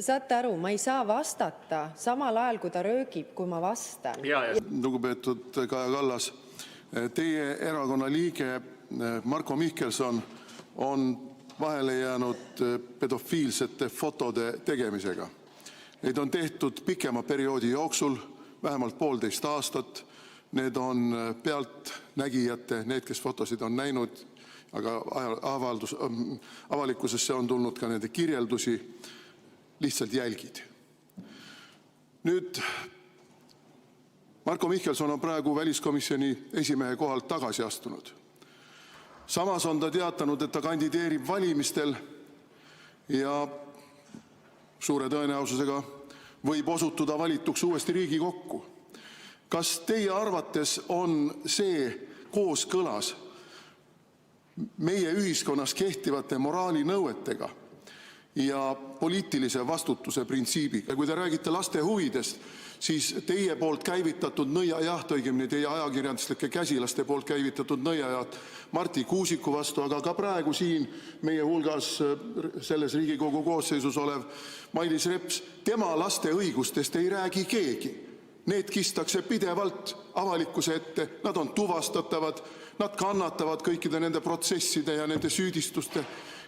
saate aru, ma ei saa vastata samal ajal, kui ta röögib, kui ma vastan. Lugupeetud Kaja Kallas, teie erakonna liige Marko Mihkelson on vahele jäänud pedofiilsete fotode tegemisega. Neid on tehtud pikema perioodi jooksul, vähemalt 1,5 aastat. Need on pealtnägijate, need, kes fotosid on näinud, aga avalikkusesse on tulnud ka nende kirjeldusi, lihtsalt jälgid. Nüüd Marko Mihkelson on praegu väliskomisjoni esimehe kohalt tagasi astunud. Samas on ta teatanud, et ta kandideerib valimistel ja suure tõenäosusega võib osutuda valituks uuesti Riigikokku. Kas teie arvates on see kooskõlas meie ühiskonnas kehtivate moraalinõuetega ja poliitilise vastutuse printsiibiga? Kui te räägite laste huvidest, siis teie poolt käivitatud nõiajaht, õigemini teie ajakirjanduslike käsilaste poolt käivitatud nõiajaht Marti Kuusiku vastu, aga ka praegu siin meie hulgas selles Riigikogu koosseisus olev Mailis Reps, tema laste õigustest ei räägi keegi. Need kistakse pidevalt avalikkuse ette, nad on tuvastatavad, nad kannatavad kõikide nende protsesside ja nende süüdistuste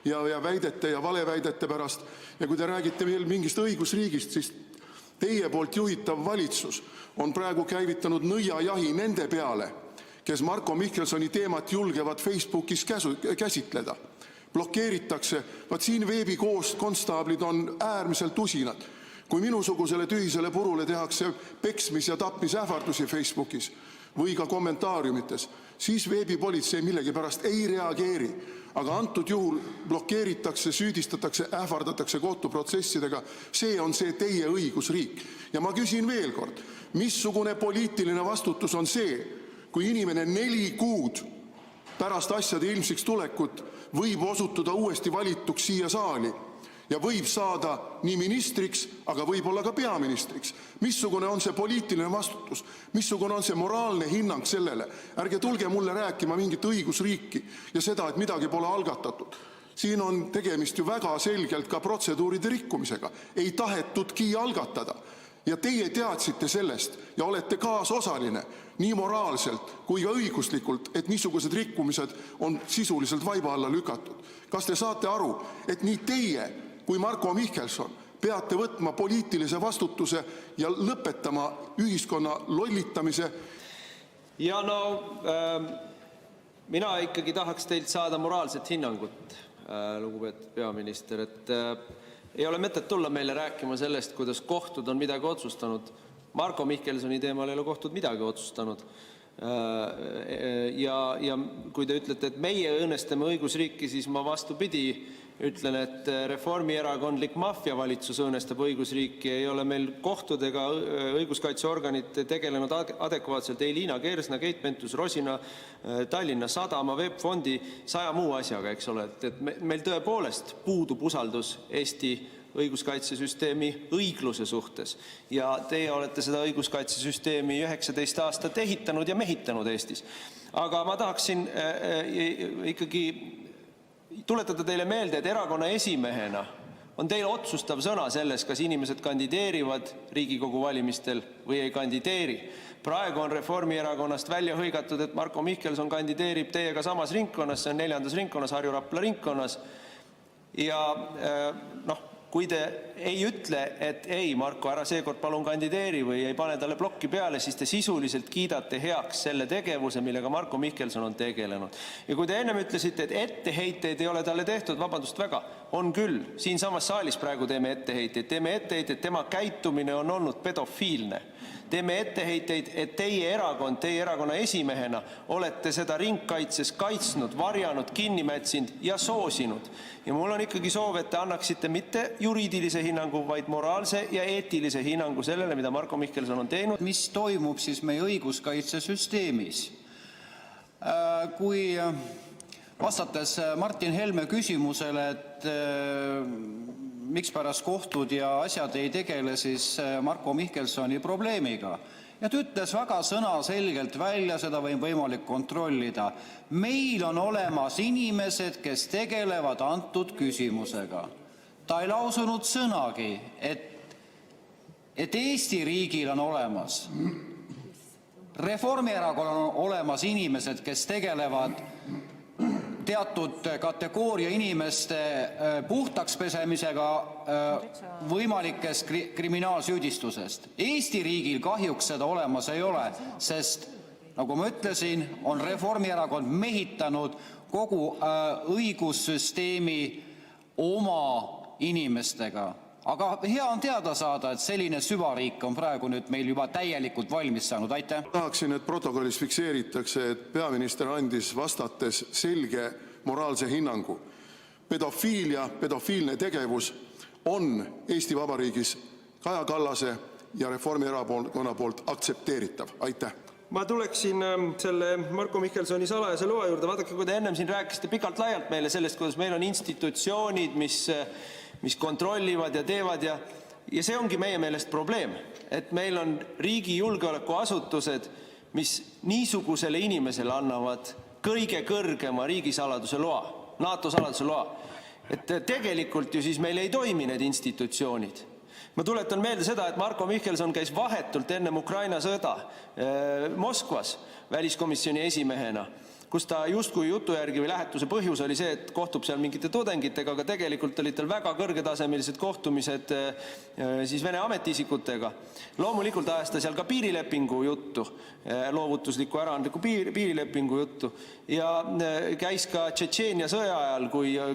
ja väidete ja valeväidete pärast. Ja kui te räägite veel mingist õigusriigist, siis teie poolt juhitav valitsus on praegu käivitanud nõiajahi nende peale, kes Marko Mihkelsoni teemat julgevad Facebookis käsitleda. Blokeeritakse, vaat siin veebikonstaablid on äärmiselt usinad. Kui minusugusele tühisele purule tehakse peksmis- ja tapmisähvardusi Facebookis või ka kommentaariumites, siis veebipolitsei millegipärast ei reageeri. Aga antud juhul blokeeritakse, süüdistatakse, ähvardatakse kohtuprotsessidega. See on see teie õigusriik. Ja ma küsin veel kord, missugune poliitiline vastutus on see, kui inimene 4 kuud pärast asjade ilmsiks tulekut võib osutuda uuesti valituks siia saali ja võib saada nii ministriks, aga võib-olla ka peaministriks. Missugune on see poliitiline vastutus? Missugune on see moraalne hinnang sellele? Ärge tulge mulle rääkima mingit õigusriiki ja seda, et midagi pole algatatud. Siin on tegemist ju väga selgelt ka protseduuride rikkumisega. Ei tahetudki algatada. Ja teie teadsite sellest ja olete kaasosaline nii moraalselt kui ka õiguslikult, et niisugused rikkumised on sisuliselt vaiba alla lükatud. Kas te saate aru, et nii teie kui Marko Mihkelson peate võtma poliitilise vastutuse ja lõpetama ühiskonna lollitamise? Ja mina ikkagi tahaks teilt saada moraalset hinnangut, lugupeetud peaminister, et ei ole mõtet tulla meile rääkima sellest, kuidas kohtud on midagi otsustanud. Marko Mihkelsoni teemal ei ole kohtud midagi otsustanud. Ja kui te ütlete, et meie õõnestame õigusriiki, siis ma vastupidi ütlen, et reformierakondlik maffiavalitsus õõnestab õigusriiki. Ei ole meil kohtud ega õiguskaitseorganid tegelenud adekvaatselt ei Liina Kersna, Keit Pentus-Rosina, Tallinna Sadama, VEB Fondi, 100 muu asjaga, eks ole. Et meil tõepoolest puudub usaldus Eesti õiguskaitsesüsteemi õigluse suhtes. Ja teie olete seda õiguskaitsesüsteemi 19 aastat ehitanud ja mehitanud Eestis. Aga ma tahaksin ikkagi tuletada teile meelde, et erakonna esimehena on teil otsustav sõna selles, kas inimesed kandideerivad Riigikogu valimistel või ei kandideeri. Praegu on Reformierakonnast välja hõigatud, et Marko Mihkelson kandideerib teiega samas ringkonnas, see on 4. ringkonnas, Harju-Rapla ringkonnas. Ja kui te ei ütle, et ei, Marko, ära seekord palun kandideeri või ei pane talle plokki peale, siis te sisuliselt kiidate heaks selle tegevuse, millega Marko Mihkelson on tegelenud. Ja kui te ennem ütlesite, et etteheiteid ei ole talle tehtud, vabandust väga, on küll. Siin samas saalis praegu teeme etteheiteid. Teeme etteheiteid, tema käitumine on olnud pedofiilne. Teeme etteheiteid, et teie erakond, teie erakonna esimehena olete seda ringkaitses kaitsnud, varjanud, kinni mätsinud ja soosinud. Ja mul on ikkagi soov, et te annaksite mitte juriidilise hinnangu, vaid moraalse ja eetilise hinnangu sellele, mida Marko Mihkelson on teinud. Mis toimub siis meie õiguskaitsesüsteemis? Kui vastates Martin Helme küsimusele, et mikspärast kohtud ja asjad ei tegele siis Marko Mihkelsoni probleemiga. Ja ta ütles väga sõnaselgelt välja, seda võimalik kontrollida. Meil on olemas inimesed, kes tegelevad antud küsimusega. ta ei lausunud sõnagi, et Eesti riigil on olemas, Reformierakonnal on olemas inimesed, kes tegelevad teatud kategooria inimeste puhtaks pesemisega võimalikest kriminaalsüüdistusest. Eesti riigil kahjuks seda olemas ei ole, sest nagu ma ütlesin, on Reformierakond mehitanud kogu õigussüsteemi oma inimestega. Aga hea on teada saada, et selline süvariik on praegu nüüd meil juba täielikult valmis saanud. Aitäh! Tahaksin, et protokollis fikseeritakse, et peaminister andis vastates selge moraalse hinnangu. Pedofiilia, pedofiilne tegevus on Eesti Vabariigis Kaja Kallase ja Reformierakonna poolt aktsepteeritav. Aitäh! Ma tuleksin selle Marko Mihkelsoni salajase loa juurde. Vaadake, kui te ennem siin rääkisite pikalt laialt meile sellest, kuidas meil on institutsioonid, mis kontrollivad ja teevad ja see ongi meie meelest probleem, et meil on riigi julgeolekuasutused, mis niisugusele inimesele annavad kõige kõrgema riigisaladuse loa, NATO saladuse loa. Et tegelikult ju siis meil ei toimi need institutsioonid. Ma tuletan meelde seda, et Marko Mihkelson käis vahetult ennem Ukraina sõda Moskvas väliskomisjoni esimehena, kus ta justkui jutu järgi või lähetuse põhjus oli see, et kohtub seal mingite tudengitega, aga tegelikult olid tal väga kõrgetasemelised kohtumised siis Vene ametiisikutega. Loomulikult ajas ta seal ka piirilepingu juttu, loovutusliku äraandliku piirilepingu juttu ja käis ka Tšetšeenia sõja ajal,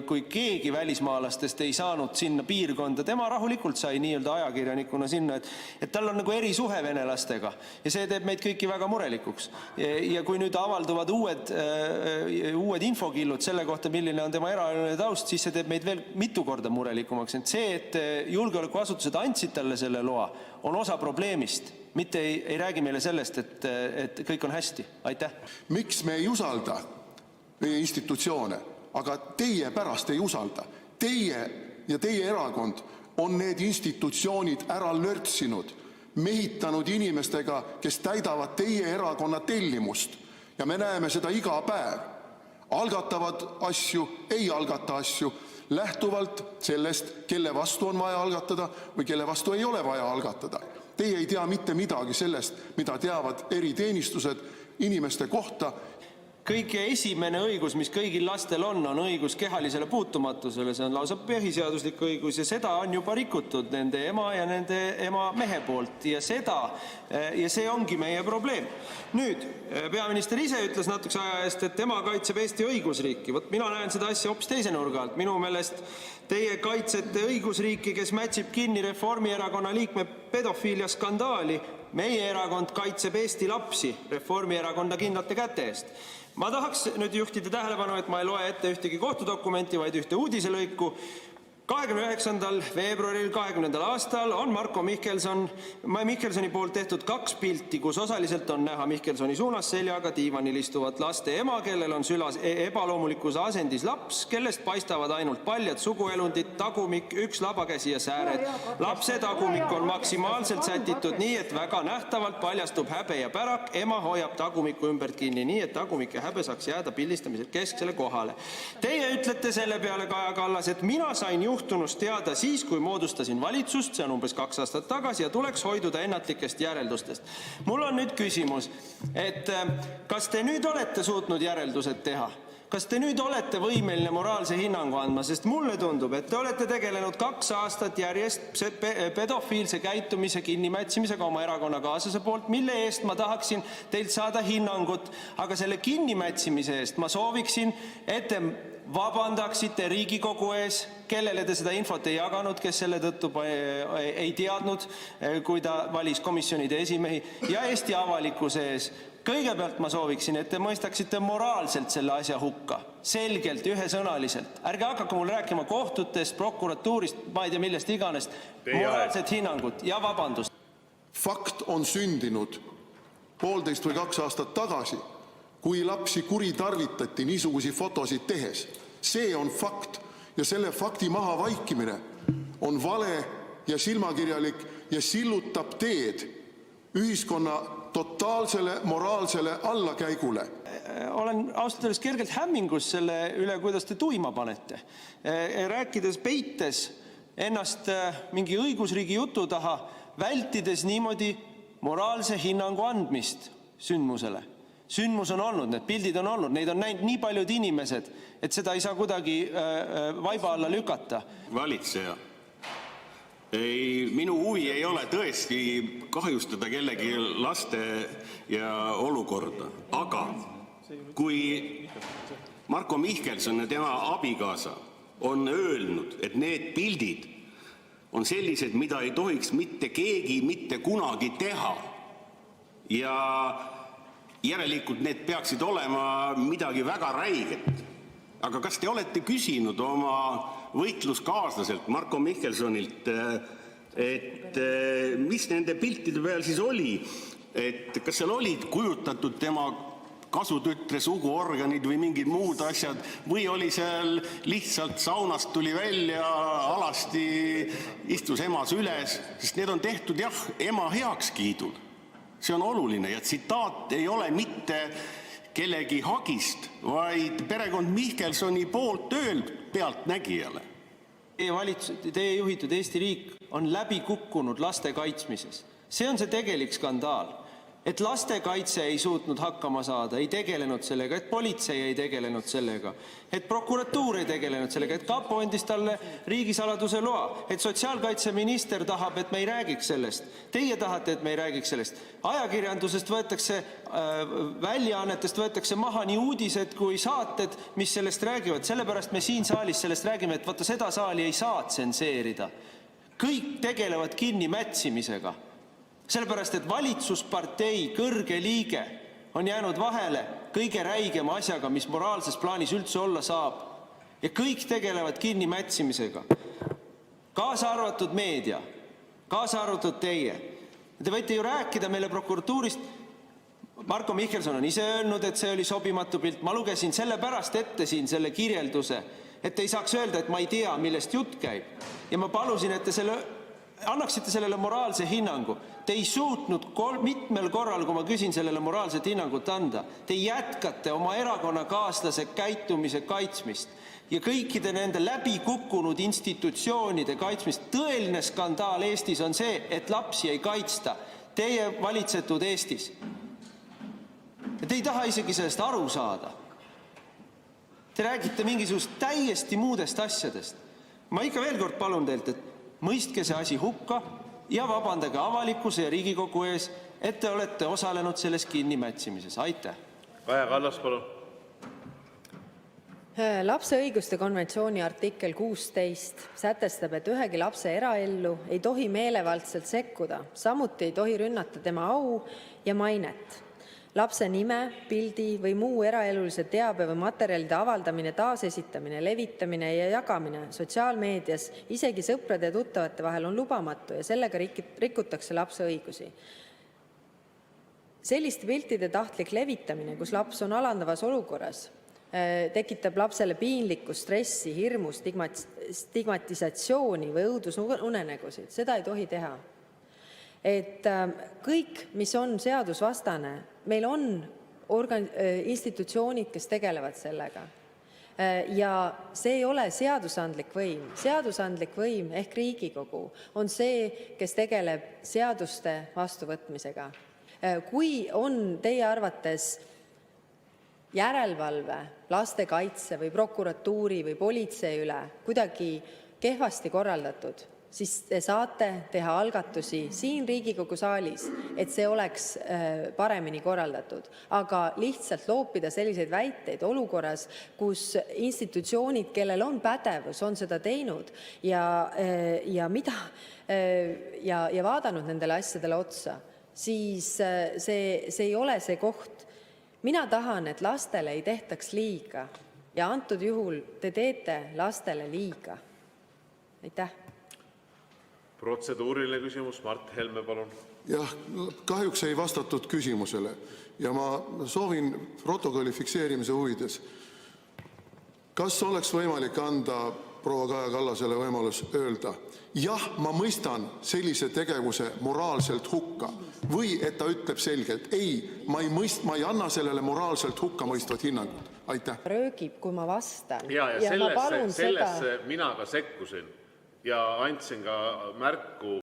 kui keegi välismaalastest ei saanud sinna piirkonda. Tema rahulikult sai nii-öelda ajakirjanikuna sinna, et tal on nagu erisuhe venelastega ja see teeb meid kõiki väga murelikuks. Ja kui nüüd avalduvad uued infokillud selle kohta, milline on tema eraeluline taust, siis see teeb meid veel mitu korda murelikumaks. Et see, et julgeolekuasutused andsid talle selle loa, on osa probleemist, mitte ei räägi meile sellest, et kõik on hästi. Aitäh! Miks me ei usalda meie institutsioone, aga teie pärast ei usalda? Teie ja teie erakond on need institutsioonid ära lörtsinud, mehitanud inimestega, kes täidavad teie erakonna tellimust. Ja me näeme seda iga päev. Algatavad asju, ei algata asju, lähtuvalt sellest, kelle vastu on vaja algatada või kelle vastu ei ole vaja algatada. Teie ei tea mitte midagi sellest, mida teavad eriteenistused inimeste kohta. Kõige esimene õigus, mis kõigil lastel on õigus kehalisele puutumatusele. See on lausa põhiseaduslik õigus ja seda on juba rikutud nende ema ja nende ema mehe poolt ja see ongi meie probleem. Nüüd, peaminister ise ütles natukese aja eest, et tema kaitseb Eesti õigusriiki. Vot mina näen seda asja hoopis teise nurga alt. Minu meelest teie kaitsete õigusriiki, kes mätsib kinni Reformierakonna liikme pedofiilia skandaali. Meie erakond kaitseb Eesti lapsi Reformierakonda kindlate käte eest. Ma tahaks nüüd juhtida tähelepanu, et ma ei loe ette ühtegi kohtudokumenti, vaid ühte uudiselõiku. 29. veebruaril 2020. aastal on Marko Mihkelsoni poolt tehtud 2 pilti, kus osaliselt on näha Mihkelsoni suunas seljaga diivanil istuvat laste ema, kellel on sülas ebaloomulikkuse asendis laps, kellest paistavad ainult paljad suguelundid, tagumik, üks labakäsi ja sääred. Lapse tagumik on maksimaalselt sätitud nii, et väga nähtavalt paljastub häbe ja pärak. Ema hoiab tagumiku ümbert kinni nii, et tagumik ja häbe saaks jääda pildistamisel kesksele kohale. Teie ütlete selle peale, Kaja Kallas, et mina sain juhtunust teada siis, kui moodustasin valitsust, see on umbes 2 aastat tagasi, ja tuleks hoiduda ennatlikest järeldustest. Mul on nüüd küsimus, et kas te nüüd olete suutnud järeldused teha? Kas te nüüd olete võimeline moraalse hinnangu andma? Sest mulle tundub, et te olete tegelenud 2 aastat järjest pedofiilse käitumise kinnimätsimisega oma erakonnakaaslase poolt, mille eest ma tahaksin teilt saada hinnangut, aga selle kinnimätsimise eest ma sooviksin, et te vabandaksite Riigikogu ees, kellele te seda infot ei jaganud, kes selle tõttu ei teadnud, kui ta valis komisjonide esimehi, ja Eesti avalikkuse ees. Kõigepealt ma sooviksin, et te mõistaksite moraalselt selle asja hukka. Selgelt, ühesõnaliselt. Ärge hakake mulle rääkima kohtutest, prokuratuurist, ma ei tea millest iganes. Moraalset hinnangut ja vabandust. Fakt on sündinud 1,5 või 2 aastat tagasi, kui lapsi kuritarvitati niisugusi fotosid tehes. See on fakt ja selle fakti maha vaikimine on vale ja silmakirjalik ja sillutab teed ühiskonna totaalsele moraalsele allakäigule. Olen ausalt öeldes kergelt hämmingus selle üle, kuidas te tuima panete. Rääkides peites ennast mingi õigusriigi jutu taha, vältides niimoodi moraalse hinnangu andmist sündmusele. Sündmus on olnud, need pildid on olnud, neid on näinud nii paljud inimesed, et seda ei saa kuidagi vaiba alla lükata. Valitseja, minu huvi ei ole tõesti kahjustada kellegi laste ja olukorda, aga kui Marko Mihkelson ja tema abikaasa on öelnud, et need pildid on sellised, mida ei tohiks mitte keegi mitte kunagi teha ja järelikult need peaksid olema midagi väga räiget. Aga kas te olete küsinud oma võitluskaaslaselt Marko Mihkelsonilt, et mis nende piltide peal siis oli? Et kas seal olid kujutatud tema kasutütre suguorganid või mingid muud asjad või oli seal lihtsalt saunast tuli välja, alasti istus emas üles, sest need on tehtud jah, ema heakskiidul. See on oluline ja tsitaat ei ole mitte kellegi hagist, vaid perekond Mihkelsoni poolt öeldud pealtnägijale. Teie juhitud Eesti riik on läbi kukkunud laste kaitsmises. See on see tegelik skandaal. Et lastekaitse ei suutnud hakkama saada, ei tegelenud sellega, et politsei ei tegelenud sellega, et prokuratuur ei tegelenud sellega, et kapo andis talle riigisaladuse loa, et sotsiaalkaitseminister tahab, et me ei räägiks sellest. Teie tahate, et me ei räägiks sellest. Ajakirjandusest võetakse, väljaannetest võetakse maha nii uudised kui saated, mis sellest räägivad. Sellepärast me siin saalis sellest räägime, et vaata seda saali ei saa tsenseerida. Kõik tegelevad kinni mätsimisega. Sellepärast, et valitsuspartei kõrge liige on jäänud vahele kõige räigema asjaga, mis moraalses plaanis üldse olla saab. Ja kõik tegelevad kinni mätsimisega. Kaasa arvatud meedia, kaasa arvatud teie. Te võite ju rääkida meile prokuratuurist. Marko Mihkelson on ise öelnud, et see oli sobimatu pilt. Ma lugesin sellepärast ette siin selle kirjelduse, et ei saaks öelda, et ma ei tea, millest jutt käib. Ja ma palusin, et te annaksite sellele moraalse hinnangu. Te ei suutnud mitmel korral, kui ma küsin sellele moraalset hinnangut anda. Te jätkate oma erakonnakaaslase käitumise kaitsmist ja kõikide nende läbi kukkunud institutsioonide kaitsmist. Tõeline skandaal Eestis on see, et lapsi ei kaitsta. Teie valitsetud Eestis. Ja te ei taha isegi sellest aru saada. Te räägite mingisugust täiesti muudest asjadest. Ma ikka veel kord palun teilt, et mõistke see asi hukka ja vabandage avalikkuse ja Riigikogu ees, et te olete osalenud selles kinnimätsimises. Aitäh! Kaja Kallas, palun! Lapse õiguste konventsiooni artikkel 16 sätestab, et ühegi lapse eraellu ei tohi meelevaldselt sekkuda, samuti ei tohi rünnata tema au ja mainet. Lapse nime, pildi või muu eraelulise teabe või materjalide avaldamine, taasesitamine, levitamine ja jagamine sotsiaalmeedias, isegi sõprade ja tuttavate vahel on lubamatu ja sellega rikutakse lapse õigusi. Selliste piltide tahtlik levitamine, kus laps on alandavas olukorras, tekitab lapsele piinlikku stressi, hirmu, stigmatisatsiooni või õudusunenägusid. Seda ei tohi teha. Et kõik, mis on seadusvastane, meil on institutsioonid, kes tegelevad sellega. Ja see ei ole seadusandlik võim. Seadusandlik võim ehk Riigikogu on see, kes tegeleb seaduste vastuvõtmisega. Kui on teie arvates järelevalve lastekaitse või prokuratuuri või politsei üle kuidagi kehvasti korraldatud, siis te saate teha algatusi siin Riigikogu saalis, et see oleks paremini korraldatud. Aga lihtsalt loopida selliseid väiteid olukorras, kus institutsioonid, kellel on pädevus, on seda teinud ja vaadanud nendele asjadele otsa, siis see ei ole see koht. Mina tahan, et lastele ei tehtaks liiga ja antud juhul te teete lastele liiga. Aitäh! Protseduuriline küsimus, Mart Helme, palun. Jah, kahjuks ei vastatud küsimusele ja ma soovin protokolli fikseerimise huvides. Kas oleks võimalik anda proua Kaja Kallasele võimalus öelda, jah, ma mõistan sellise tegevuse moraalselt hukka või et ta ütleb selgelt, ei, ma ei anna sellele moraalselt hukka mõistvat hinnangut. Aitäh. Röögib, kui ma vastan. Ja sellesse mina ka sekkusin. ja andsin ka märku